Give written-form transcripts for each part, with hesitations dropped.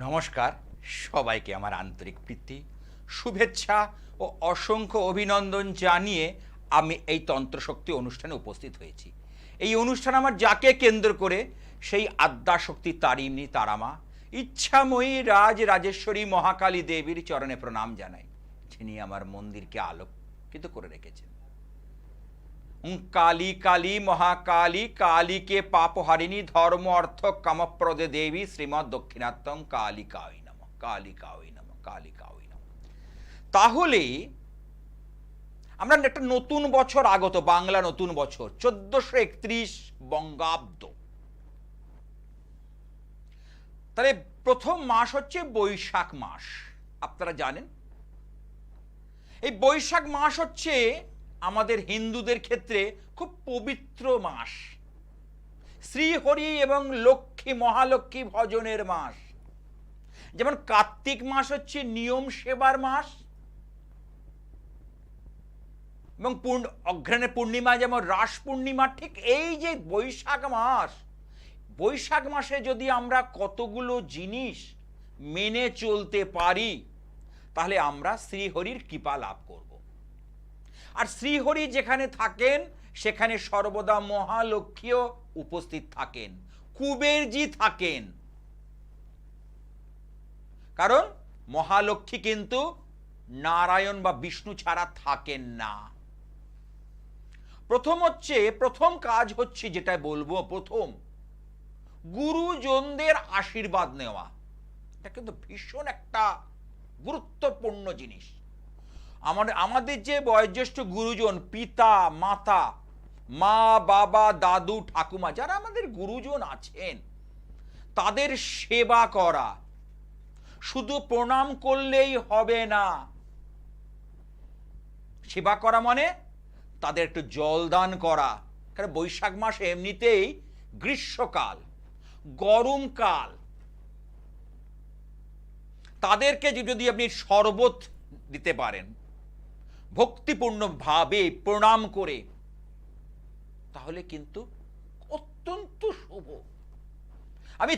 নমস্কার, সবাইকে আমার আন্তরিক প্রীতি, শুভেচ্ছা ও অসংখ্য অভিনন্দন জানিয়ে আমি এই তন্ত্রশক্তি অনুষ্ঠানে উপস্থিত হয়েছি। এই অনুষ্ঠান আমার যাকে কেন্দ্র করে সেই আদ্যাশক্তি তারিণী তারামা ইচ্ছাময়ী রাজেশ্বরী মহাকালী দেবীর চরণে প্রণাম জানাই, যিনি আমার মন্দিরকে আলোকিত করে রেখেছেন। কালী কালী মহাকালী কালীকে পাপহারিণী ধর্ম অর্থ কামপ্রদে দেবী শ্রীমৎ দক্ষিণাত্তম কালিকাই নমঃ কালিকাই নমঃ কালিকাই নমঃ। তাহলে আমরা একটা নতুন বছর আগত, বাংলা নতুন বছর 1431 বঙ্গাব্দ। তাহলে প্রথম মাস হচ্ছে বৈশাখ মাস। আপনারা জানেন এই বৈশাখ মাস হচ্ছে আমাদের হিন্দুদের ক্ষেত্রে খুব পবিত্র মাস, শ্রীহরি এবং লক্ষ্মী মহালক্ষ্মী ভজনের মাস। যেমন কার্তিক মাস হচ্ছে নিয়ম সেবার মাস, এবং অগ্রহায়ণের পূর্ণিমা যেমন রাস পূর্ণিমা, ঠিক এই যে বৈশাখ মাসে যদি আমরা কতগুলো জিনিস মেনে চলতে পারি, তাহলে আমরা শ্রীহরির কৃপা লাভ করব। আর শ্রীহরি যেখানে থাকেন সেখানে সর্বদা মহালক্ষ্মীও উপস্থিত থাকেন, কুবেরজি থাকেন। কারণ মহালক্ষ্মী কিন্তু নারায়ণ বা বিষ্ণু ছাড়া থাকেন না। প্রথম কাজ হচ্ছে, যেটা বলবো, প্রথম গুরুজনদের আশীর্বাদ নেওয়া। এটা কিন্তু ভীষণ একটা গুরুত্বপূর্ণ জিনিস। আমাদের যে বয়োজ্যেষ্ঠ গুরুজন, পিতা মাতা, মা বাবা দাদু ঠাকুমা, যারা আমাদের গুরুজন আছেন, তাদের সেবা করা। শুধু প্রণাম করলেই হবে না, সেবা করা মানে তাদের একটু জলদান করা। কারণ বৈশাখ মাসে এমনিতেই গ্রীষ্মকাল, গরমকাল, তাদেরকে যদি আপনি শরবত দিতে পারেন ভক্তিপূর্ণ ভাবে প্রণাম করে, তাহলে কিন্তু অত্যন্ত শুভ। আমি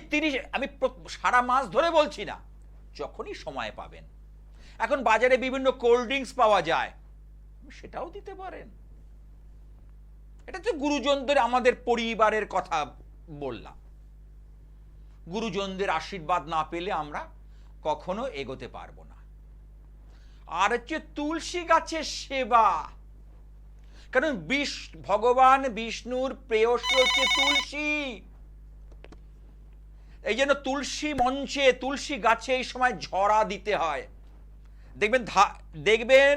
সারা মাস ধরে বলছি না, যখনই সময় পাবেন। এখন বাজারে বিভিন্ন কোল্ড ড্রিঙ্কস পাওয়া যায়, সেটাও দিতে পারেন। এটা তো গুরুজনদের, আমাদের পরিবারের কথা বললাম। গুরুজনদের আশীর্বাদ না পেলে আমরা কখনো এগোতে পারবো না। আর হচ্ছে তুলসী গাছের সেবা। কারণ ভগবান বিষ্ণুর প্রেয়সী হচ্ছে তুলসী। এই জন্য তুলসী মঞ্চে, তুলসী গাছে এই সময় ঝরা দিতে হয়। দেখবেন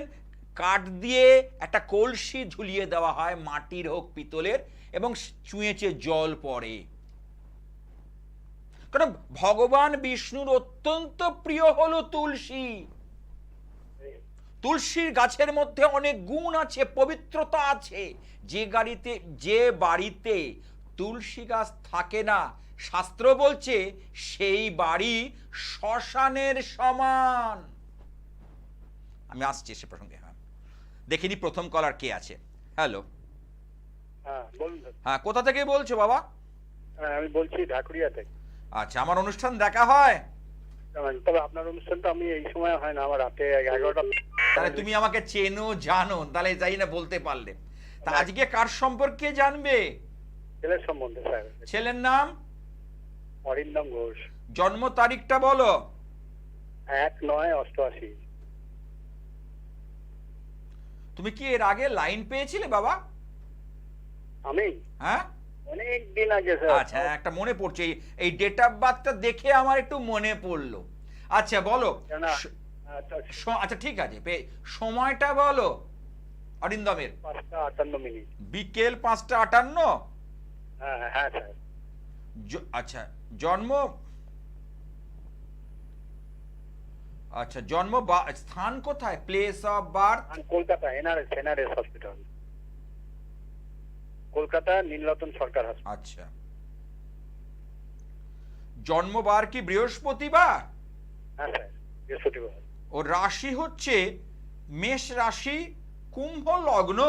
কাঠ দিয়ে একটা কলসি ঝুলিয়ে দেওয়া হয়, মাটির হোক পিতলের, এবং চুঁয়েছে জল পড়ে। কারণ ভগবান বিষ্ণুর অত্যন্ত প্রিয় হলো তুলসী। তুলসীর গাছের মধ্যে অনেক গুণ আছে, পবিত্রতা আছে। যে বাড়িতে তুলসী গাছ থাকে না, শাস্ত্র বলছে সেই বাড়ি শ্মশানের সমান। আমি আসছি সে প্রসঙ্গে। হ্যাঁ, দেখিনি প্রথম কলার কে আছে। হ্যালো। হ্যাঁ, কোথা থেকে বলছো বাবা? আমি বলছি ঢাকুরিয়া থেকে। আচ্ছা, আমার অনুষ্ঠান দেখা হয়? তবে আপনার অনুষ্ঠানটা আমি এই সময় হয় না, আমার রাতে 11টা। তাহলে তুমি আমাকে চেনো, জানো, তাহলে যাই না বলতে পারলে। তা আজকে কার সম্পর্কে জানবে? ছেলের সম্বন্ধে স্যার। ছেলের নাম? অরিন্দম ঘোষ। জন্ম তারিখটা বলো। 1/9/88। তুমি কি এর আগে লাইন পেয়েছিলে বাবা? আমি? হ্যাঁ, অনেক দিন আগে স্যার। আচ্ছা, একটা মনে পড়ছে, এই ডেট অফ বার্থটা দেখে আমার একটু মনে পড়লো। আচ্ছা বলো। আচ্ছা ঠিক আছে, সময়টা বলো অরিন্দমের। 5:58। বিকেল 5:58। হ্যাঁ হ্যাঁ স্যার। আচ্ছা, জন্ম স্থান কোথায়? Place of birth? Kolkata, NRS hospital, Kolkata Nilratan Sarkar হাসপাতাল। আচ্ছা, জন্মবার কি বৃহস্পতিবার? হ্যাঁ স্যার, বৃহস্পতিবার। ও রাশি হচ্ছে মেষ রাশি, কুম্ভ লগ্ন।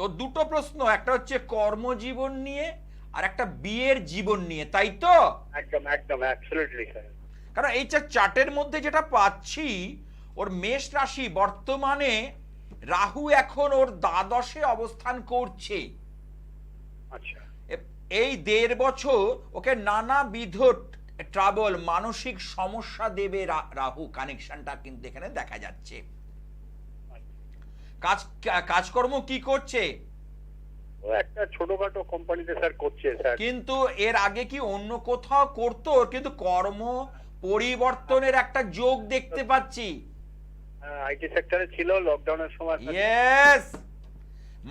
ও দুটো প্রশ্ন, একটা হচ্ছে কর্মজীবন নিয়ে, আর একটা বিয়ের জীবন নিয়ে, তাই তো? একদম একদম অ্যাবসলিউটলি স্যার। কারণ এই চার্টের মধ্যে যেটা পাচ্ছি, ওর মেষ রাশি বর্তমানে রাহু এখন ওর দ্বাদশে অবস্থান করছে। আচ্ছা এই 1.5 বছর ওকে নানাবিধ ট্রাবল, মানসিক সমস্যা দেবে রাহু। কানেকশনটা কিন্তু এখানে দেখা যাচ্ছে। কাজকর্ম কি করছে? ও একটা ছোটখাটো কোম্পানিতে স্যার করছে স্যার। কিন্তু এর আগে কি অন্য কোথাও করতো? কিন্তু কর্ম পরিবর্তনের একটা যোগ দেখতে পাচ্ছি। আইটি সেক্টরে ছিল লকডাউনের সময়। ইয়েস,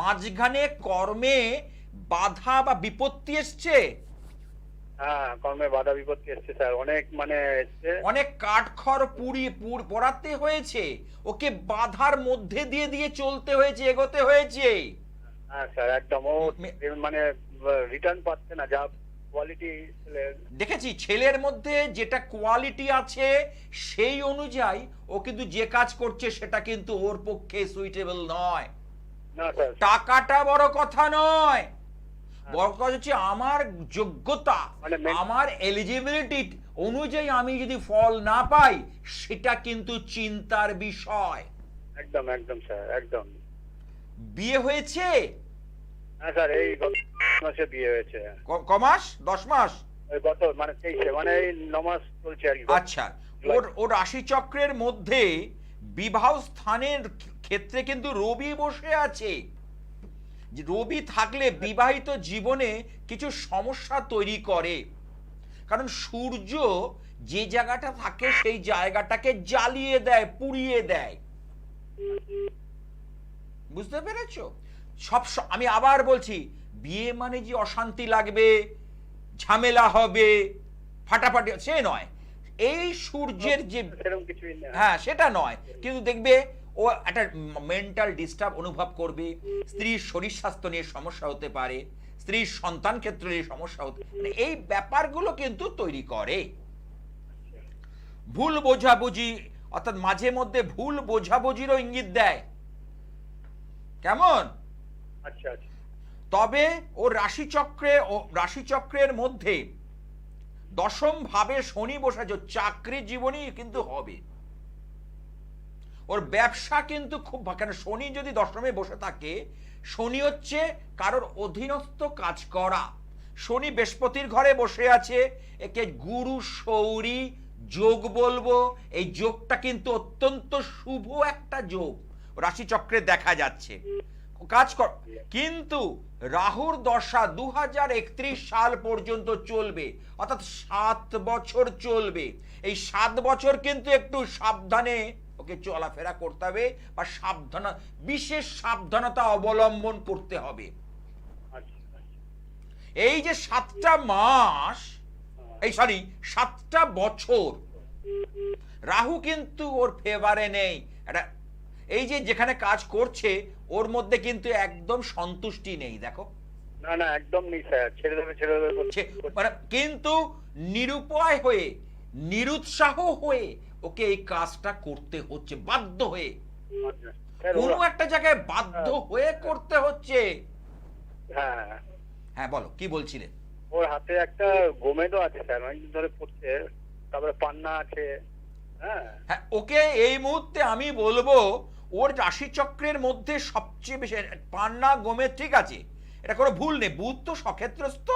মাঝখানে কর্মে বাধা বা বিপত্তি এসছে। হ্যাঁ, কর্মে বাধা বিপত্তি এসছে স্যার, অনেক মানে এসছে। অনেক কাঠখড় পোড়াতে হয়েছে, ওকে বাধার মধ্যে দিয়ে দিয়ে চলতে হয়েছে, এগোতে হয়েছে। হ্যাঁ স্যার একদম। ও মানে রিটার্ন পাচ্ছে না, যা কোয়ালিটি। দেখেছি ছেলের মধ্যে যেটা কোয়ালিটি আছে সেই অনুযায়ী ও কিন্তু যে কাজ করছে সেটা কিন্তু ওর পক্ষে সুইটেবল নয়। না স্যার। টাকাটা বড় কথা নয়, বড় কথা হচ্ছে আমার যোগ্যতা, আমার এলিজিবিলিটি অনুযায়ী আমি যদি ফল না পাই সেটা কিন্তু চিন্তার বিষয়। একদম একদম স্যার একদম। বিয়ে হয়েছে? হ্যাঁ স্যার, এই গত মাসে বিয়ে হয়েছে। কমাস? 10 মাস? গত মানে 23 মানে এই 9 মাস চলছে আর কি। আচ্ছা, ওর রাশি চক্রের মধ্যে বিবাহ স্থানের ক্ষেত্রে কিন্তু রবি বসে আছে। রবি থাকলে বিবাহিত জীবনে কিছু সমস্যা তৈরি করে, কারণ সূর্য যে জায়গাটা থাকে সেই জায়গাটাকে জ্বালিয়ে দেয়, পুড়িয়ে দেয়। বুঝতে পেরেছো? আমি আবার বলছি, বিয়ে মানে যে অশান্তি লাগবে, ঝামেলা হবে, ফাটাফাটি, সে নয়। এই সূর্যের যে, হ্যাঁ সেটা নয়, কিন্তু দেখবে ও একটা মেন্টাল ডিস্টার্ব অনুভব করবে। স্ত্রীর শরীর স্বাস্থ্য নিয়ে সমস্যা হতে পারে, স্ত্রীর সন্তান ক্ষেত্রে নিয়ে সমস্যা হতে পারে, এই ব্যাপারগুলো কিন্তু তৈরি করে। ভুল বোঝাবুঝি, অর্থাৎ মাঝে মধ্যে ভুল বোঝাবুঝিরও ইঙ্গিত দেয়। কেমন? আচ্ছা আচ্ছা। তবে ওর রাশিচক্রের মধ্যে 10ম ভাবে শনি বসে, চাকরি জীবনী কিন্তু হবে। ওর ব্যবসা কিন্তু খুব, কেন শনি যদি 10মে বসে থাকে, শনি হচ্ছে কারোর অধীনস্থ কাজ করা। শনি বৃহস্পতির ঘরে বসে আছে, একে গুরু শৌরী যোগ বলবো। এই যোগটা কিন্তু অত্যন্ত শুভ একটা যোগ রাশিচক্রে দেখা যাচ্ছে। কাজ কর, কিন্তু রাহুর দশা 2031 সাল পর্যন্ত চলবে, অর্থাৎ 7 বছর চলবে। এই 7 বছর কিন্তু একটু সাবধানে ওকে চলাফেরা করতে হবে, বা বিশেষ সাবধানতা অবলম্বন করতে হবে। এই যে 7টা মাস, 7টা বছর রাহু কিন্তু ওর ফেভারে নেই। এই যে যেখানে কাজ করছে ওর মধ্যে কিন্তু একদম সন্তুষ্টি নেই। দেখো, না না একদম নেই স্যার, ছেড়ে দেবে মানে কিন্তু নিরুপায় হয়ে, নিরুৎসাহ হয়ে ওকে এই কাজটা করতে হচ্ছে, বাধ্য হয়ে। কোনো একটা জায়গায় বাধ্য হয়ে করতে হচ্ছে। হ্যাঁ হ্যাঁ বলো, কি বলছিলে? ওর হাতে একটা গোমেদও আছে স্যার, অনেকদিন ধরে পড়ছে, তারপরে পান্না আছে। হ্যাঁ, ওকে এই মুহূর্তে আমি বলবো ওর রাশিচক্রের মধ্যে সবচেয়ে বেশি পান্না, গোমেদ, ঠিক আছে, এটা কোনো ভুল নেই। বুধ তো সক্ষেত্রস্থ,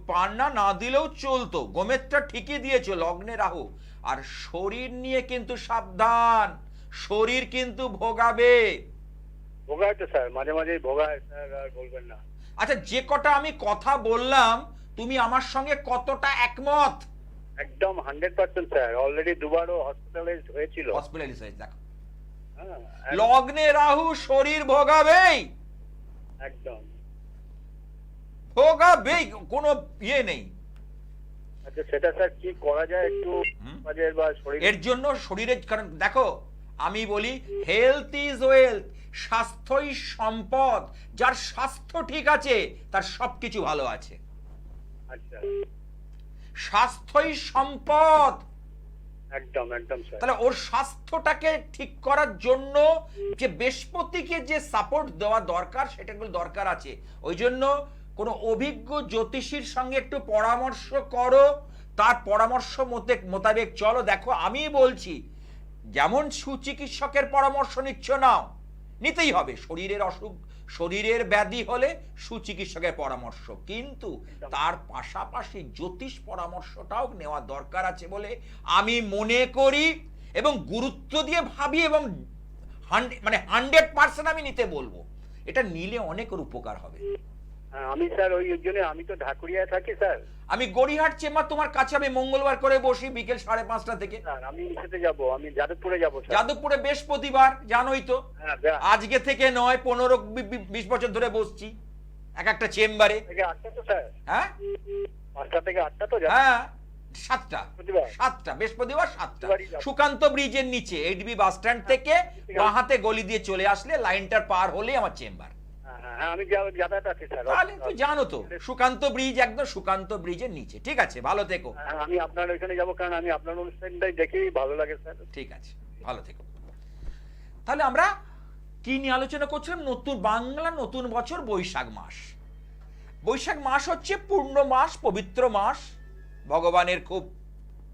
পান্না না দিলেও চলতো, গোমেদটা ঠিকই দিয়েছে, লগ্নে রাহু। আর শরীর নিয়ে কিন্তু সাবধান, শরীর কিন্তু ভোগাবে। ভোগায় তো স্যার, মাঝে মাঝে ভোগায় স্যার, আর বলবেন না। আচ্ছা, যে কটা আমি কথা বললাম তুমি আমার সঙ্গে কতটা একমত? একদম 100% স্যার, অলরেডি দুবারও হসপিটালাইজড হয়েছিল। দেখো, হ্যাঁ, লগ্নে রাহু, শরীর ভোগাবেই, একদম ভোগাবেই, কোনো ইয়ে নেই। আচ্ছা, সেটা স্যার কি করা যায় একটু কাজের বা শরীর? এর জন্য শরীরের, কারণ দেখো আমি বলি হেলথ ইজ ওয়েলথ, স্বাস্থ্যই সম্পদ। যার স্বাস্থ্য ঠিক আছে তার সবকিছু ভালো আছে। আচ্ছা, স্বাস্থ্যই সম্পদ। একদম একদম স্যার। তাহলে ওর স্বাস্থ্যটাকে ঠিক করার জন্য যে বৃহস্পতিকে যে সাপোর্ট দেওয়া দরকার, সেটা দরকার আছে। ওই জন্য কোনো অভিজ্ঞ জ্যোতিষীর সঙ্গে একটু পরামর্শ করো, তার পরামর্শ মোতাবেক চলো। দেখো আমি বলছি, যেমন সুচিকিৎসকের পরামর্শ নিচ্ছ নাও, নিতেই হবে। শরীরের অসুখ, শরীরের ব্যাধি হলে সুচিকিৎসকের পরামর্শ, কিন্তু তার পাশাপাশি জ্যোতিষ পরামর্শটাও নেওয়া দরকার আছে বলে আমি মনে করি এবং গুরুত্ব দিয়ে ভাবি, এবং 100% আমি নিতে বলবো। এটা নিলে অনেকের উপকার হবে। আমি স্যার ওই জন্য, আমি তো ঢাকুরিয়ায় থাকি স্যার। আমি গড়িহাট চেম্বার তোমার কাছে, আমি মঙ্গলবার করে বসি বিকেল 5:30 থেকে। স্যার আমি ইসেতে যাব, আমি যাদবপুরে যাব স্যার। যাদবপুরে বৃহস্পতিবার, জানোই তো। হ্যাঁ, আজকে থেকে নয়, 15-20 বছর ধরে বসছি এক একটা চেম্বারে। থেকে 8টা তো স্যার? হ্যাঁ 5টা থেকে 8টা তো? হ্যাঁ 7টা, প্রতিবার? 7টা, বৃহস্পতিবার 7টা। প্রতিবারই যাবো। সুকান্ত ব্রিজের নিচে এইচবি বাস স্ট্যান্ড থেকে বাঁ হাতে গলি দিয়ে চলে আসলে, লাইনটার পার হলেই আমার চেম্বার। হ্যাঁ, আমি যাতায়াত আছি স্যার। তাহলে তুই জানো তো, সুকান্ত ব্রিজ, একদম সুকান্ত ব্রিজের নিচে। ঠিক আছে, ভালো থেকো। হ্যাঁ, আমি আপনার ওইখানে যাব, কারণ আমি আপনার অনুষ্ঠানটাই দেখেই ভালো লাগে স্যার। ঠিক আছে, ভালো থেকো। তাহলে আমরা কি নিয়ে আলোচনা করছিলাম? নতুন বাংলা নতুন বছর, বৈশাখ মাস। বৈশাখ মাস হচ্ছে পূর্ণ মাস, পবিত্র মাস, ভগবানের খুব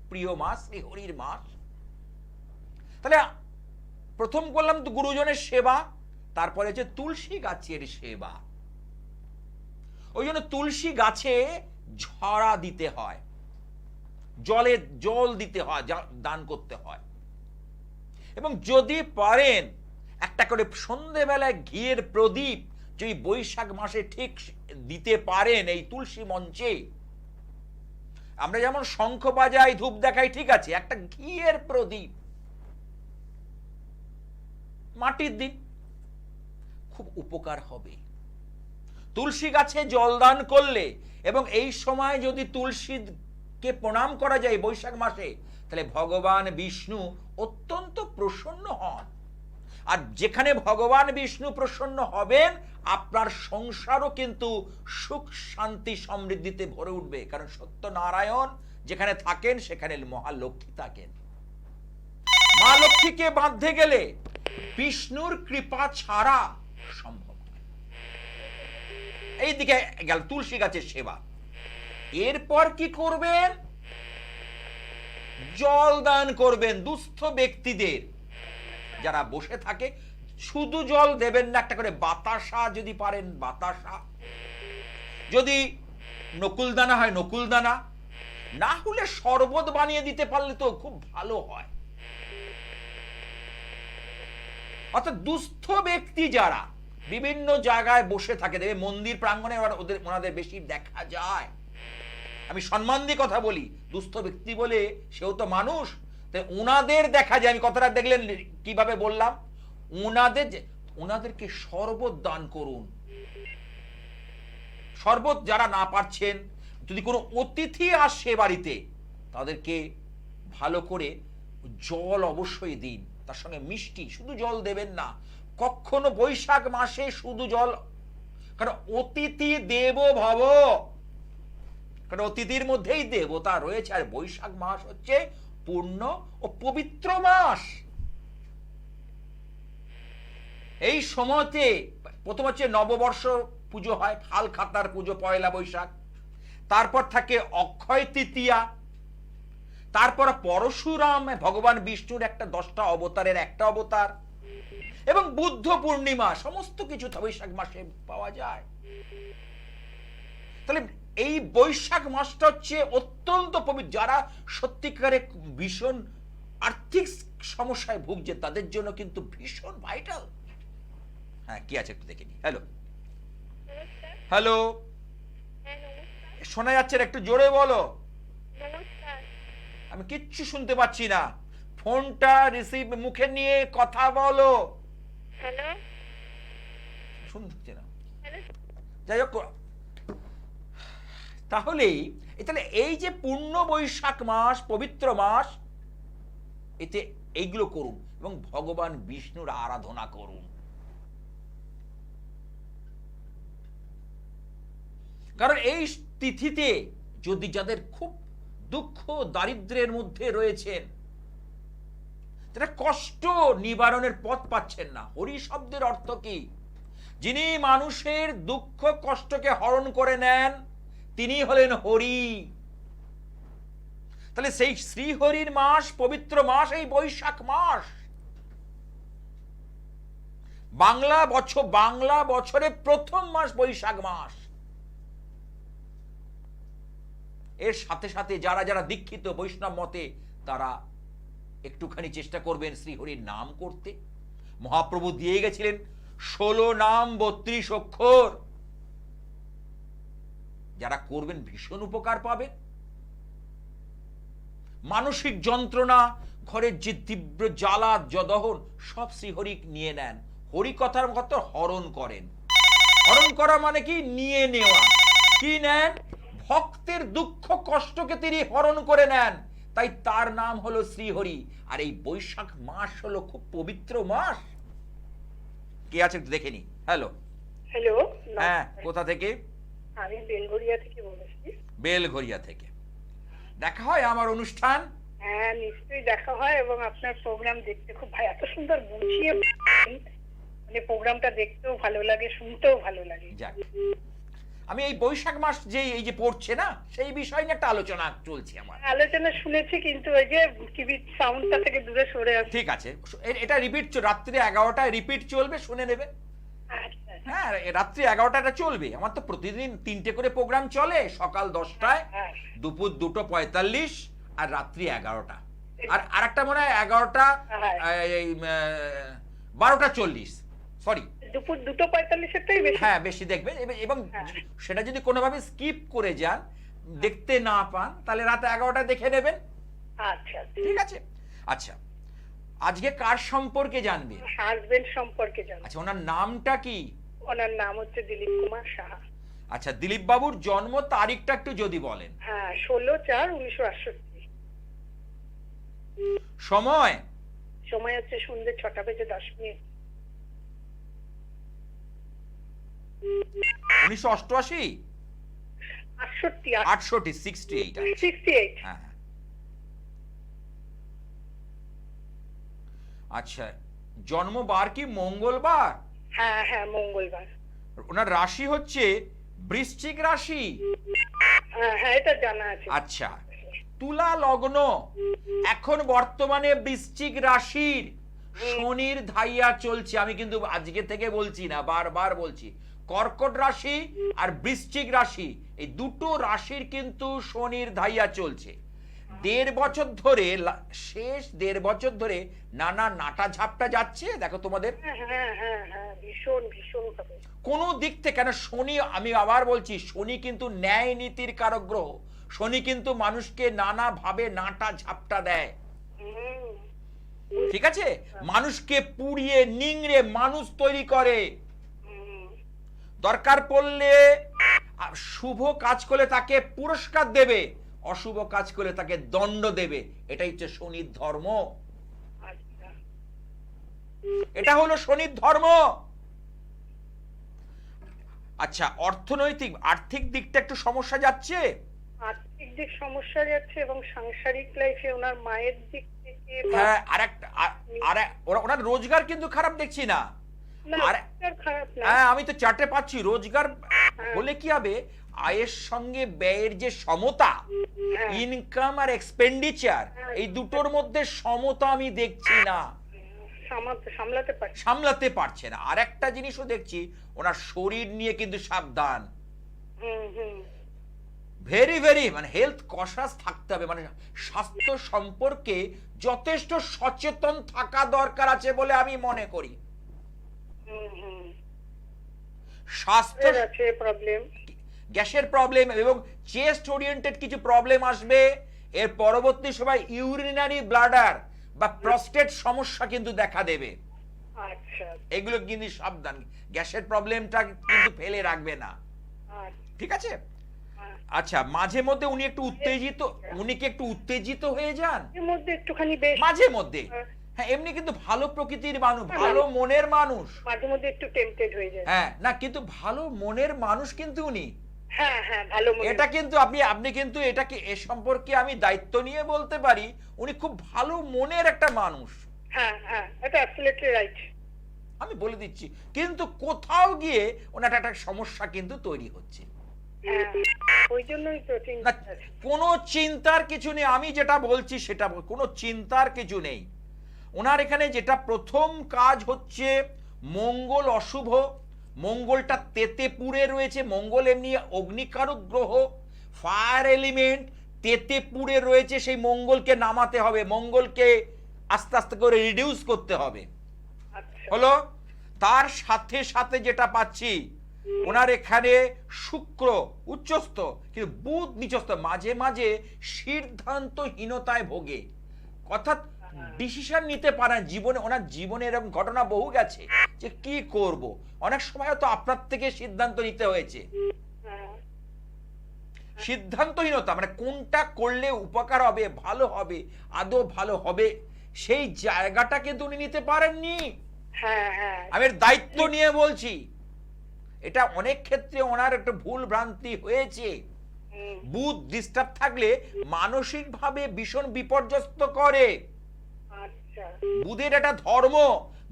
প্রিয় মাস, শ্রীহরির মাস। তাহলে প্রথম করলাম তো গুরুজনের সেবা, তারপরে হচ্ছে তুলসী গাছের সেবা। ওই জন্য তুলসী গাছে ঝরা দিতে হয়, জল দিতে হয়, দান করতে হয়। এবং যদি পারেন একটা করে সন্ধেবেলায় ঘিয়ের প্রদীপ যদি বৈশাখ মাসে ঠিক দিতে পারেন এই তুলসী মঞ্চে, আমরা যেমন শঙ্খ বাজাই, ধূপ দেখাই, ঠিক আছে, একটা ঘিয়ের প্রদীপ মাটির দিন, খুব উপকার হবে। তুলসী গাছে জলদান করলে এবং এই সময় যদি তুলসীকে প্রণাম করা যায় বৈশাখ মাসে, তাহলে ভগবান বিষ্ণু অত্যন্ত প্রসন্ন হন। আর যেখানে ভগবান বিষ্ণু প্রসন্ন হবেন, আপনার সংসারও কিন্তু সুখ শান্তি সমৃদ্ধিতে ভরে উঠবে। কারণ সত্যনারায়ণ যেখানে থাকেন সেখানে মহালক্ষ্মী থাকেন। মা লক্ষ্মীকে বাঁধতে গেলে বিষ্ণুর কৃপা ছাড়া সম্ভব নয়। এইদিকে গেল তুলসী গাছের সেবা। এরপর কি করবেন? জল দান করবেন দুস্থ ব্যক্তিদের। যারা বসে থাকে, শুধু জল দেবেন না, একটা করে বাতাসা যদি পারেন, বাতাসা, যদি নকুলদানা হয় নকুলদানা, না হলে শরবত বানিয়ে দিতে পারলে তো খুব ভালো হয়। অর্থাৎ দুস্থ ব্যক্তি যারা বিভিন্ন জায়গায় বসে থাকে, দেখবে মন্দির প্রাঙ্গণে ওনাদের বেশি দেখা যায়। আমি সম্মান দিয়ে কথা বলি, দুস্থ ব্যক্তি বলে সেও তো মানুষ, তাই ওনাদের দেখা যায়। আমি কথাটা দেখলেন কিভাবে বললাম? ওনাদেরকে শরবত দান করুন। শরবত যারা না পারছেন, যদি কোনো অতিথি আসে বাড়িতে, তাদেরকে ভালো করে জল অবশ্যই দিন, তার সঙ্গে মিষ্টি। শুধু জল দেবেন না কখনো বৈশাখ মাসে, শুধু জল। কারণ অতিথি দেব ভব, কারণ অতিথির মধ্যেই দেবতা রয়েছে। আর বৈশাখ মাস হচ্ছে পূর্ণ ও পবিত্র মাস। এই সময়তে প্রথম হচ্ছে নববর্ষ পুজো হয়, ফাল খাতার পুজো, পয়লা বৈশাখ। তারপর থাকে অক্ষয় তৃতীয়া, তারপর পরশুরাম, ভগবান বিষ্ণুর একটা 10টা অবতারের একটা অবতার, এবং বুদ্ধ পূর্ণিমা। সমস্ত কিছু বৈশাখ মাসে পাওয়া যায়। তাহলে এই বৈশাখ মাসটা হচ্ছে অত্যন্ত পবিত্র। যারা সত্যিকারে ভীষণ আর্থিক সমস্যায় ভুগছে, তাদের জন্য কিন্তু ভীষণ ভাইটাল। হ্যাঁ, কি আছে একটু দেখে নি। হ্যালো হ্যালো, শোনা যাচ্ছে না, একটু জোরে বলো। আমি কিচ্ছু শুনতে পাচ্ছি না। ফোনটা রিসিভ, মুখে নিয়ে কথা বলো। শুনতে না। যাই হোক, তাহলে এই যে পূর্ণ বৈশাখ মাস, পবিত্র মাস, এতে এইগুলো করুন এবং ভগবান বিষ্ণুর আরাধনা করুন। কারণ এই তিথিতে যদি যাদের খুব দুঃখ দারিদ্র্যের মধ্যে রয়েছেন, যারা কষ্ট নিবারণের পথ পাচ্ছেন না, হরি শব্দের অর্থ কি? যিনি মানুষের দুঃখ কষ্টকে হরণ করে নেন তিনি হলেন হরি। তাহলে সেই শ্রীহরির মাস, পবিত্র মাস এই বৈশাখ মাস। বাংলা বছরে প্রথম মাস বৈশাখ মাস। এর সাথে সাথে যারা যারা দীক্ষিত বৈষ্ণব মতে তারা একটুখানি চেষ্টা করবেন শ্রীহরির নাম করতে। মহাপ্রভু দিয়ে গেছিলেন 16 নাম 32 অক্ষর। যারা করবেন ভীষণ উপকার পাবেন। মানসিক যন্ত্রণা, ঘরের যে তীব্র জ্বালা দহন সব শ্রীহরি নিয়ে নেন। হরি কথার মতো হরণ করেন। হরণ করা মানে কি? নিয়ে নেওয়া। কি নেন? ভক্তের দুঃখ কষ্টকে তিনি হরণ করে নেন, তাই তার নাম হলো শ্রীহরি। আর এই বৈশাখ মাস হলো খুব পবিত্র মাস। কে আছে একটু দেখে নি। হ্যালো। হ্যালো। হ্যাঁ, কোথা থেকে? আমি বেলঘরিয়া থেকে বলছি। বেলঘরিয়া থেকে। দেখা হয় আমার অনুষ্ঠান? হ্যাঁ, নিশ্চয়ই দেখা হয় এবং আপনার প্রোগ্রাম দেখতে খুব ভালো, এত সুন্দর বুঝিয়ে বলেন, মানে প্রোগ্রামটা দেখতেও ভালো লাগে, শুনতেও ভালো লাগে। যাক, আমি এই বৈশাখ মাস যে এই যে পড়ছে না সেই বিষয় নিয়ে একটা আলোচনা চলছে আমার। আলোচনা শুনেছি, কিন্তু ওই যে টিভি সাউন্ডটা থেকে দূরে সরে আসছে। ঠিক আছে, এটা রিপিট রাত্রি 11টায় রিপিট চলবে, শুনে নেবে। আচ্ছা। হ্যাঁ, রাত্রি 11টাটা চলবে। আমার তো প্রতিদিন 3টে করে প্রোগ্রাম চলে, সকাল 10টায়, হ্যাঁ। দুপুর 2:45 আর রাত্রি 11টা। আর আরেকটা মনে হয় 11টা, হ্যাঁ। 12:40, সরি, দুপুর 2:45-টাই বেশি। হ্যাঁ বেশি দেখবেন। এবং হ্যাঁ। সেটা যদি কোনোভাবে স্কিপ করে যান, দেখতে না পান, তাহলে রাত 11টা দেখে নেবেন। আচ্ছা, ঠিক আছে। আচ্ছা, আজকে কার সম্পর্কে জানবে? হাজবেন্ড সম্পর্কে জানো? আচ্ছা, ওনার নামটা কি? ওনার নাম হচ্ছে দিলীপ কুমার সাহা। আচ্ছা, দিলীপ বাবুর জন্ম তারিখটা একটু যদি বলেন। হ্যাঁ, 16/4/1968। সময়? সময় হচ্ছে সন্ধ্যে 6:10। 1988? 68। 68। 68। হ্যাঁ। আচ্ছা, জন্মবার কি মঙ্গলবার? হ্যাঁ হ্যাঁ, মঙ্গলবার। ওনার রাশি হচ্ছে বৃশ্চিক রাশি। হ্যাঁ হ্যাঁ, এটা জানা আছে। আচ্ছা, তুলা লগ্ন। এখন বর্তমানে বৃশ্চিক রাশির শনির ধাইয়া চলছে। আমি কিন্তু আজকে থেকে বলছি না, বারবার বলছি। কর্কট রাশি আর বৃশ্চিক রাশি, এই দুটো রাশির কিন্তু শনির ধাইয়া চলছে। 1.5 বছর ধরে, শেষ 1.5 বছর ধরে নানা নাটা ঝাপটা যাচ্ছে। দেখো তোমাদের হ্যাঁ হ্যাঁ হ্যাঁ হ্যাঁ, ভীষণ ভীষণ ভাবে। কোনো দিক থেকে, কেন শনি, আমি আবার বলছি, শনি কিন্তু ন্যায় নীতির কারক গ্রহ। শনি কিন্তু মানুষকে নানা ভাবে নাটা ঝাপটা দেয়। হুম, ঠিক আছে, মানুষকে পুড়িয়ে নিংড়ে মানুষ তৈরি করে। হুম, দরকার পড়লে শুভ কাজ করলে তাকে পুরস্কার দেবে, অশুভ কাজ করলে তাকে দণ্ড দেবে। এটাই হচ্ছে শনির ধর্ম। আচ্ছা। এটা হলো শনির ধর্ম। আচ্ছা, অর্থনৈতিক আর্থিক দিকটা একটু সমস্যা যাচ্ছে। আর্থিক দিক সমস্যা যাচ্ছে এবং সাংসারিক লাইফে ওনার মায়ের দিক থেকে হ্যাঁ, ওনার রোজগার কিন্তু খারাপ দেখছি না। না, আর রোজগার খারাপ না। হ্যাঁ, আমি তো চার্টে পাচ্ছি রোজগার হলে কি হবে, আয়ের সঙ্গে ব্যয়ের যে সমতা, হ্যাঁ। ইনকাম আর এক্সপেন্ডিচার, এই দুটোর মধ্যে সমতা আমি দেখছি না। সামলাতে পারছি। সামলাতে পারছে না। আর একটা জিনিসও দেখছি, ওনার শরীর নিয়ে কিন্তু সাবধান। হুম হুম। ভেরি ভেরি, মানে হেলথ কনসাস থাকতে হবে। মানে স্বাস্থ্য সম্পর্কে যথেষ্ট সচেতন থাকা দরকার আছে বলে আমি মনে করি। হুম হুম। স্বাস্থ্য আছে প্রবলেম, গ্যাসের প্রবলেম এবং চেস্ট ওরিয়েন্টেড কিছু প্রবলেম আসবে। এর পরবর্তী সময় ইউরিনারি ব্লাডার বা প্রস্টেট সমস্যা কিন্তু দেখা দেবে। আচ্ছা এগুলো কিন্তু সাবধান, গ্যাসের প্রবলেমটা কিন্তু ফেলে রাখবে না। আচ্ছা। ঠিক আছে। আচ্ছা, মাঝে মধ্যে উনি একটু উত্তেজিত, উনি কি একটু উত্তেজিত হয়ে যান এর মধ্যে একটুখানি বেশ মাঝে মধ্যে? হ্যাঁ, এমনি কিন্তু ভালো প্রকৃতির মানুষ, ভালো মনের মানুষ। মাঝে মধ্যে একটু টেম্পটেড হয়ে যায়। হ্যাঁ, না কিন্তু ভালো মনের মানুষ কিন্তু উনি। হ্যাঁ হ্যাঁ, ভালো মনে। এটা কিন্তু আপনি কিন্তু এটাকে এ সম্পর্কে আমি দায়িত্ব নিয়ে বলতে পারি, উনি খুব ভালো মনের একটা মানুষ। হ্যাঁ হ্যাঁ, এটা অ্যাবসলিউটলি রাইট। আমি বলে দিচ্ছি, কিন্তু কোথাও গিয়ে ওনার একটা সমস্যা কিন্তু তৈরি হচ্ছে। হ্যাঁ, ওই জন্যই তো না, চিন্তা। কোনো চিন্তার কিছু নেই, আমি যেটা বলছি সেটা কোনো চিন্তার কিছু নেই। ওনার এখানে যেটা প্রথম কাজ হচ্ছে, মঙ্গল অশুভ, মঙ্গলটা তেতে পুড়ে রয়েছে। মঙ্গল এমনি অগ্নিকারক গ্রহ, ফায়ার এলিমেন্ট, তেতে পুড়ে রয়েছে। সেই মঙ্গলকে নামাতে হবে, মঙ্গলকে আস্তে আস্তে করে রিডিউস করতে হবে। আচ্ছা, হলো, তার সাথে সাথে যেটা পাচ্ছি, ওনার এখানে শুক্র উচ্চস্থ কিন্তু বুধ নিচস্থ, মাঝে মাঝে সিদ্ধান্তহীনতায় ভোগে, অর্থাৎ ডিসিশন নিতে পারেন জীবনে। ওনার জীবনে এরকম ঘটনা বহু গেছে যে কি করব, অনেক সময় তো আপনার থেকে সিদ্ধান্ত নিতে হয়েছে। হ্যাঁ, সিদ্ধান্তহীনতা মানে কোনটা করলে উপকার হবে, ভালো হবে, আদৌ ভালো হবে, সেই জায়গাটা কিন্তু উনি নিতে পারেননি। হ্যাঁ, হ্যাঁ, আমি এর দায়িত্ব নিয়ে বলছি, এটা অনেক ক্ষেত্রে ওনার একটা ভুল ভ্রান্তি হয়েছে। হুম, বুধ ডিস্টার্ব থাকলে মানসিকভাবে ভীষণ বিপর্যস্ত করে। আচ্ছা, বুধের একটা ধর্ম,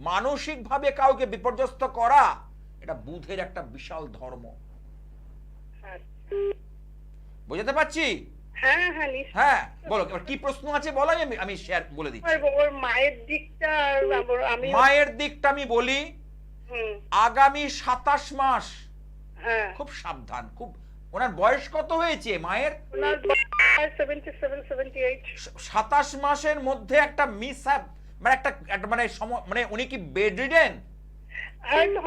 মানসিকভাবে কাউকে বিপর্যস্ত করা, এটা বুধের একটা বিশাল ধর্ম। আচ্ছা, বুঝতে পারছি? হ্যাঁ, হ্যাঁ, নিশ্চয়ই। হ্যাঁ, বলো এবার কি প্রশ্ন আছে বলো, আমি শেয়ার বলে দিচ্ছি। আর ওর মায়ের দিকটা আমি মায়ের দিকটা আমি বলি, হুম, আগামী 27 মাস হ্যাঁ, খুব সাবধান। খুব, ওনার বয়স কত হয়েছে মায়ের? ওনার 77, 78। 27 মাসের মধ্যে একটা মিস মানে একটা মানে মানে উনি কি বেড রিডেন? আর তো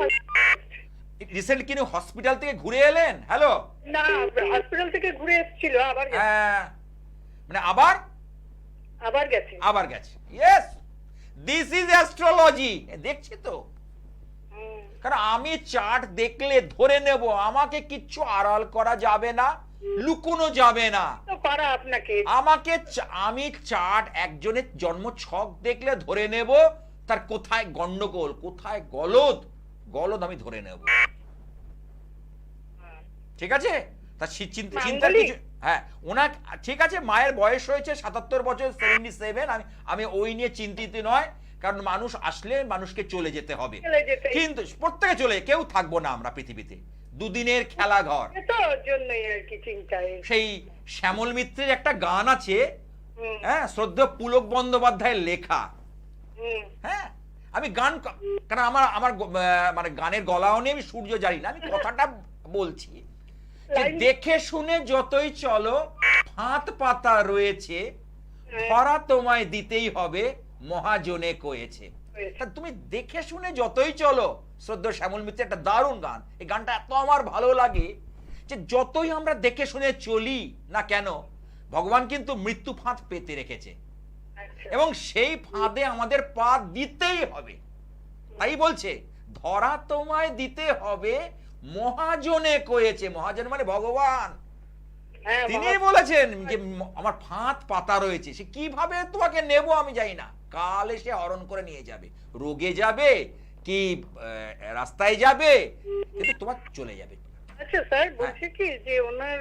রিসেন্ট কি হসপিটাল থেকে ঘুরে এলেন? হ্যালো, না, হসপিটাল থেকে ঘুরে এসেছিল, আবার গেছে। মানে আবার আবার গেছে। আবার গেছে। Yes, this is astrology. দেখছি তো, হুম, কারণ আমি চার্ট দেখলে ধরে নেব, আমাকে কিচ্ছু আড়াল করা যাবে না, লুকোনো যাবে না। তো পারা আপনাকে। আমি চার্ট একজনের জন্ম ছক দেখলে ধরে নেব তার কোথায় গন্ডগোল, কোথায় গলদ আমি ধরে নেব। ঠিক আছে? তার চিন্তার মাঙ্গলিক? কিছু, হ্যাঁ ওনার ঠিক আছে। মায়ের বয়স হয়েছে 77 বছর, 77। আমি ওই নিয়ে চিন্তিত নয়, কারণ মানুষ আসলে মানুষকে চলে যেতে হবে, চলে যেতে। কিন্তু প্রত্যেকে চলে, কেউ থাকবো না আমরা পৃথিবীতে, দুদিনের খেলা ঘর। তো ওর জন্যই আর কি চিন্তায়। সেই শ্যামল মিত্রের একটা গান আছে, হুম, হ্যাঁ, শ্রদ্ধেয় পুলক বন্দ্যোপাধ্যায়ের লেখা। হুম, হ্যাঁ, আমি গান কারণ আমার মানে গানের গলাও নেই, আমি সূর্য জানি না, আমি কথাটা বলছি যে লাইন- দেখে শুনে যতই চলো, ফাঁত পাতা রয়েছে, ধরা তোমায় দিতেই হবে, মহাজনে কয়েছে। তা তুমি দেখে শুনে যতই চলো, শ্রদ্ধেয় শ্যামল মিত্রের একটা দারুণ গান। এই গানটা এত আমার ভালো লাগে যে যতই আমরা দেখে শুনে চলি না কেন, ভগবান কিন্তু মৃত্যু ফাঁদ পেতে রেখেছে, আচ্ছা, এবং সেই ফাঁদে আমাদের পা দিতেই হবে। তাই বলছে ধরা তোমায় দিতে হবে, মহাজনে কয়েছে। মহাজন মানে ভগবান, হ্যাঁ, তিনি বলেছেন যে আমার ফাঁদ পাতা রয়েছে, সে কিভাবে তোমাকে নেব আমি জানি না, কাল এসে হরণ করে নিয়ে যাবে, রোগে যাবে কি রাস্তায় যাবে, কিন্তু তোমার চলে যাবে। আচ্ছা স্যার, বলছি কি যে ওনার